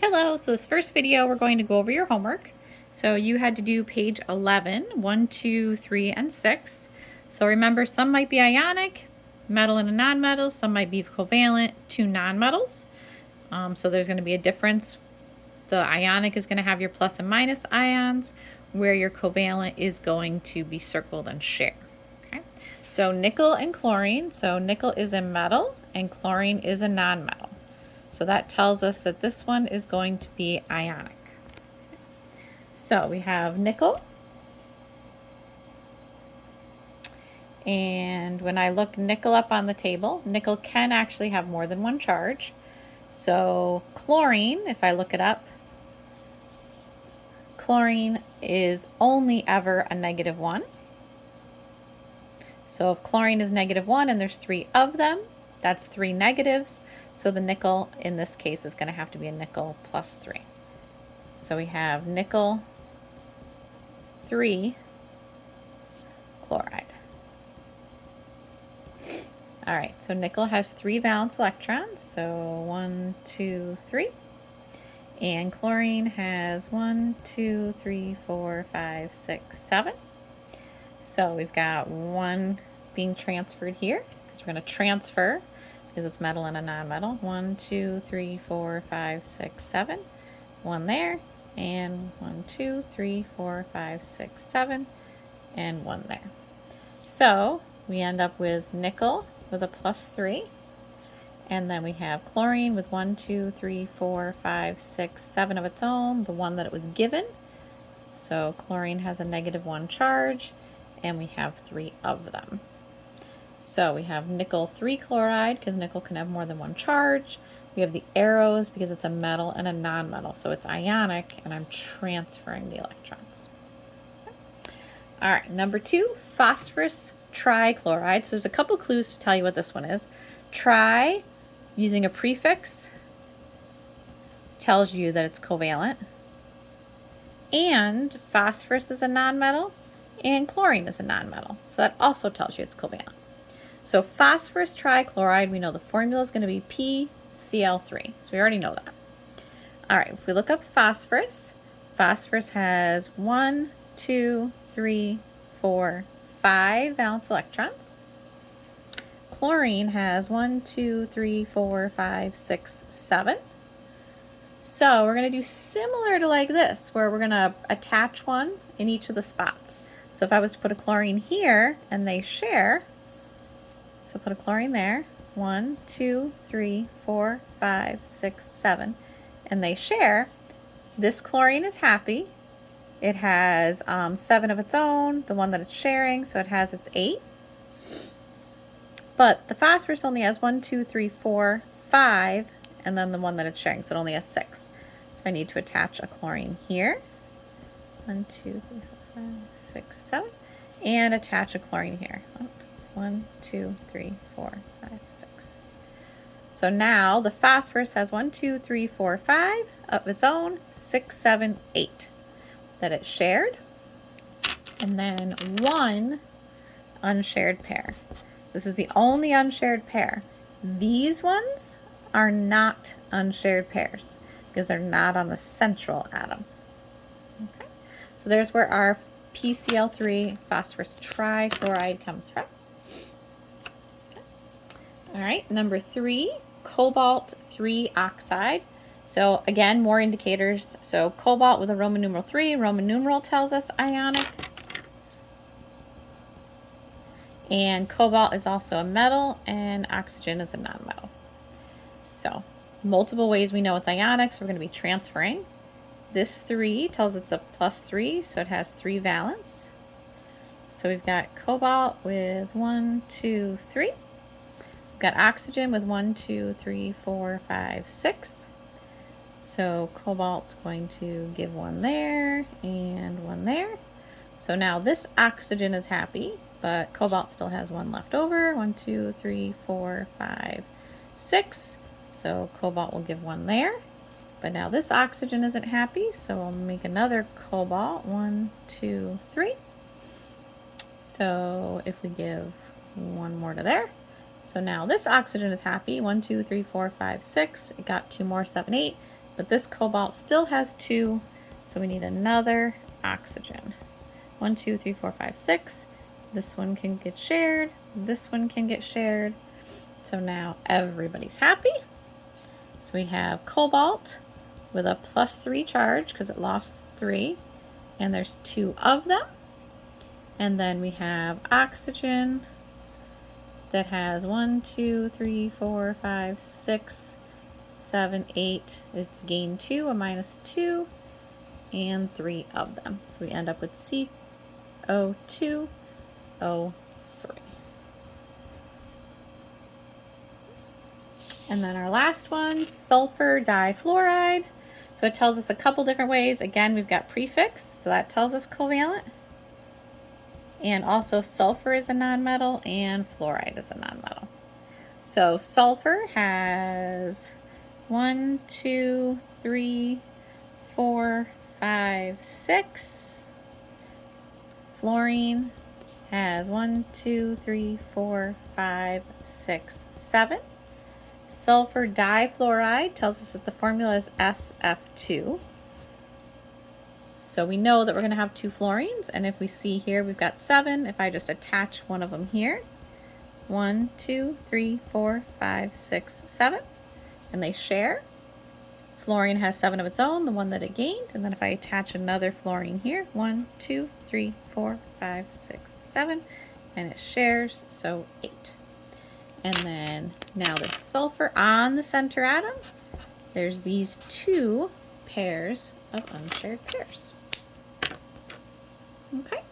Hello, so this first video we're going to go over your homework. So you had to do page 11, 1, 2, 3, and 6. So remember, some might be ionic, metal and a nonmetal, some might be covalent, two nonmetals. So there's going to be a difference. The ionic is going to have your plus and minus ions, where your covalent is going to be circled and share. Okay? So nickel and chlorine. So nickel is a metal and chlorine is a nonmetal. So that tells us that this one is going to be ionic. So we have nickel. And when I look nickel up on the table, nickel can actually have more than one charge. So chlorine, if I look it up, chlorine is only ever a -1. So if chlorine is -1 and there's 3 of them, that's 3 negatives. So the nickel in this case is going to have to be a nickel plus 3. So we have nickel 3 chloride. All right, so nickel has 3 valence electrons, so 1, 2, 3. And chlorine has 1, 2, 3, 4, 5, 6, 7. So we've got 1 being transferred here, because we're going to transfer, because it's metal and a nonmetal. 1, 2, 3, 4, 5, 6, 7. 1 there, and 1, 2, 3, 4, 5, 6, 7, and 1 there. So we end up with nickel with a plus 3, and then we have chlorine with 1, 2, 3, 4, 5, 6, 7 of its own, the one that it was given. So chlorine has a -1 charge, and we have 3 of them. So we have nickel 3 chloride, because nickel can have more than one charge. We have the arrows because it's a metal and a nonmetal, so it's ionic, and I'm transferring the electrons. All right, number 2, phosphorus trichloride. So there's a couple clues to tell you what this one is. Tri, using a prefix, tells you that it's covalent. And phosphorus is a nonmetal, and chlorine is a nonmetal. So that also tells you it's covalent. So phosphorus trichloride, we know the formula is going to be PCl3. So we already know that. All right, if we look up phosphorus, phosphorus has 1, 2, 3, 4, 5 valence electrons. Chlorine has 1, 2, 3, 4, 5, 6, 7. So we're going to do similar to like this, where we're going to attach one in each of the spots. So if I was to put a chlorine here and they share, so put a chlorine there, 1, 2, 3, 4, 5, 6, 7, and they share, this chlorine is happy. It has 7 of its own, the one that it's sharing, so it has its 8. But the phosphorus only has 1, 2, 3, 4, 5, and then the one that it's sharing, so it only has 6. So I need to attach a chlorine here. 1, 2, 3, 4, 5, 6, 7. And attach a chlorine here. 1, 2, 3, 4, 5, 6. So now the phosphorus has 1, 2, 3, 4, 5 of its own, 6, 7, 8 that it shared. And then 1 unshared pair. This is the only unshared pair. These ones are not unshared pairs because they're not on the central atom. Okay, so there's where our PCl3 phosphorus trichloride comes from. All right, number 3, cobalt 3 oxide. So again, more indicators. So cobalt with a Roman numeral 3, Roman numeral tells us ionic. And cobalt is also a metal, and oxygen is a nonmetal. So multiple ways we know it's ionic, so we're going to be transferring. This 3 tells it's a plus 3, so it has 3 valence. So we've got cobalt with 1, 2, 3. We've got oxygen with 1, 2, 3, 4, 5, 6. So cobalt's going to give 1 there and 1 there. So now this oxygen is happy, but cobalt still has 1 left over. 1, 2, 3, 4, 5, 6. So cobalt will give 1 there. But now this oxygen isn't happy, so we'll make another cobalt. 1, 2, 3. So if we give 1 more to there. So now this oxygen is happy. 1, 2, 3, 4, 5, 6. It got 2 more, 7, 8. but this cobalt still has 2, so we need another oxygen. 1, 2, 3, 4, 5, 6. This one can get shared. This one can get shared. So now everybody's happy. So we have cobalt with a +3 charge because it lost 3, and there's 2 of them. And then we have oxygen that has 1, 2, 3, 4, 5, 6, 7, 8. It's gained 2, a -2, and 3 of them. So we end up with CO2, O3. And then our last one, sulfur difluoride. So it tells us a couple different ways. Again, we've got prefix, so that tells us covalent. And also sulfur is a nonmetal and fluoride is a nonmetal. So sulfur has 1, 2, 3, 4, 5, 6. Fluorine has 1, 2, 3, 4, 5, 6, 7. Sulfur difluoride tells us that the formula is SF2. So we know that we're going to have 2 fluorines, and if we see here we've got 7, if I just attach one of them here, 1, 2, 3, 4, 5, 6, 7, and they share. Fluorine has 7 of its own, the one that it gained, and then if I attach another fluorine here, 1, 2, 3, 4, 5, 6, 7, and it shares, so 8. And then now the sulfur on the center atom, there's these 2 pairs of unshared pairs. Okay.